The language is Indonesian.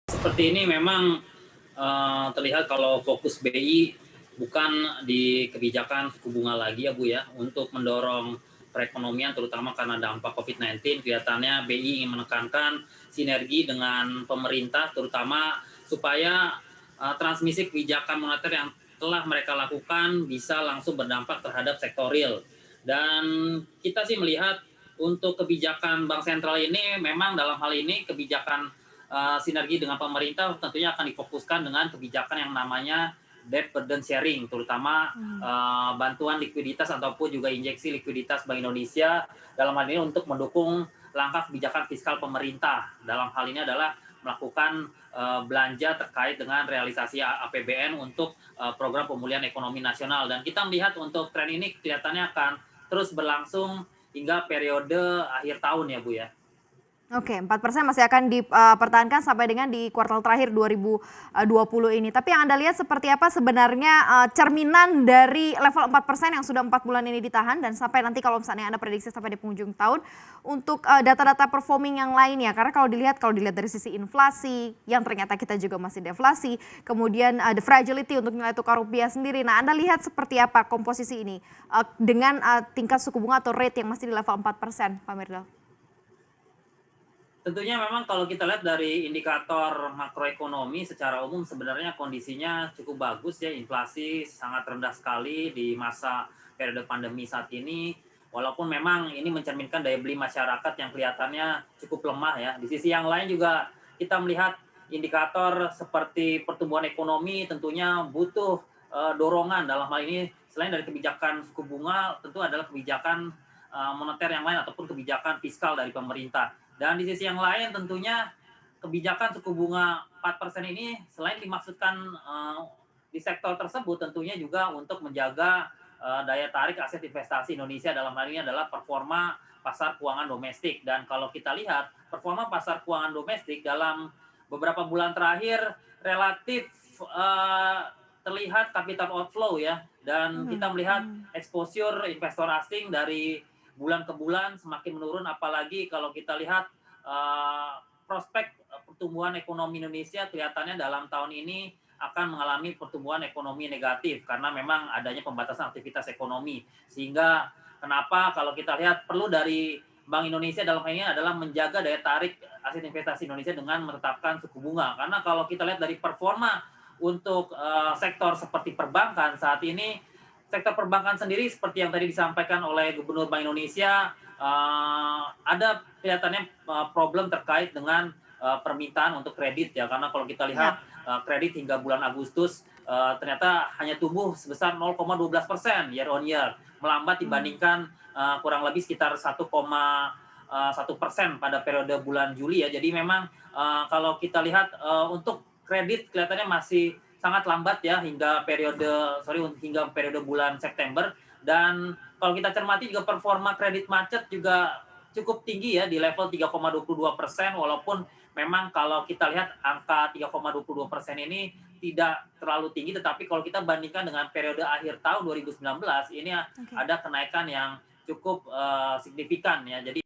Seperti ini memang, terlihat kalau fokus BI bukan di kebijakan suku bunga lagi ya, Bu, ya, untuk mendorong perekonomian terutama karena dampak COVID-19 kelihatannya BI ingin menekankan sinergi dengan pemerintah terutama supaya, transmisi kebijakan moneter yang telah mereka lakukan bisa langsung berdampak terhadap sektor real. Dan kita sih melihat untuk kebijakan bank sentral ini memang dalam hal ini kebijakan sinergi dengan pemerintah tentunya akan difokuskan dengan kebijakan yang namanya debt burden sharing, terutama Mhm. bantuan likuiditas ataupun juga injeksi likuiditas Bank Indonesia dalam hal ini untuk mendukung langkah kebijakan fiskal pemerintah. Dalam hal ini adalah melakukan belanja terkait dengan realisasi APBN untuk program pemulihan ekonomi nasional. Dan kita melihat untuk tren ini kelihatannya akan terus berlangsung hingga periode akhir tahun ya Bu ya. Oke, 4% masih akan dipertahankan sampai dengan di kuartal terakhir 2020 ini. Tapi yang Anda lihat seperti apa sebenarnya, cerminan dari level 4% yang sudah 4 bulan ini ditahan dan sampai nanti kalau misalnya Anda prediksi sampai di penghujung tahun untuk, data-data performing yang lainnya. Karena kalau dilihat dari sisi inflasi yang ternyata kita juga masih deflasi, kemudian, the fragility untuk nilai tukar rupiah sendiri. Nah, Anda lihat seperti apa komposisi ini, dengan, tingkat suku bunga atau rate yang masih di level 4%, Pak Mirdal? Tentunya memang kalau kita lihat dari indikator makroekonomi secara umum sebenarnya kondisinya cukup bagus ya, inflasi sangat rendah sekali di masa periode pandemi saat ini. Walaupun memang ini mencerminkan daya beli masyarakat yang kelihatannya cukup lemah ya. Di sisi yang lain juga kita melihat indikator seperti pertumbuhan ekonomi tentunya butuh dorongan dalam hal ini selain dari kebijakan suku bunga tentu adalah kebijakan moneter yang lain ataupun kebijakan fiskal dari pemerintah. Dan di sisi yang lain tentunya kebijakan suku bunga 4% ini selain dimaksudkan di sektor tersebut tentunya juga untuk menjaga daya tarik aset investasi Indonesia dalam hal ini adalah performa pasar keuangan domestik. Dan kalau kita lihat performa pasar keuangan domestik dalam beberapa bulan terakhir relatif terlihat capital outflow ya. Dan kita Mhm, melihat mhm. exposure investor asing dari bulan ke bulan semakin menurun apalagi kalau kita lihat prospek pertumbuhan ekonomi Indonesia kelihatannya dalam tahun ini akan mengalami pertumbuhan ekonomi negatif karena memang adanya pembatasan aktivitas ekonomi. Sehingga kenapa kalau kita lihat perlu dari Bank Indonesia dalam hal ini adalah menjaga daya tarik aset investasi Indonesia dengan menetapkan suku bunga. Karena kalau kita lihat dari performa untuk sektor seperti perbankan saat ini, sektor perbankan sendiri seperti yang tadi disampaikan oleh Gubernur Bank Indonesia, ada kelihatannya problem terkait dengan permintaan untuk kredit ya. Karena kalau kita lihat Ya. kredit hingga bulan Agustus ternyata hanya tumbuh sebesar 0,12% year on year, melambat Mmm. dibandingkan kurang lebih sekitar 1,1% pada periode bulan Juli ya. Jadi memang kalau kita lihat untuk kredit kelihatannya masih sangat lambat ya hingga periode bulan September. Dan kalau kita cermati juga performa kredit macet juga cukup tinggi ya di level 3,22% walaupun memang kalau kita lihat angka 3,22% ini tidak terlalu tinggi tetapi kalau kita bandingkan dengan periode akhir tahun 2019 ini Oke. ada kenaikan yang cukup signifikan ya. Jadi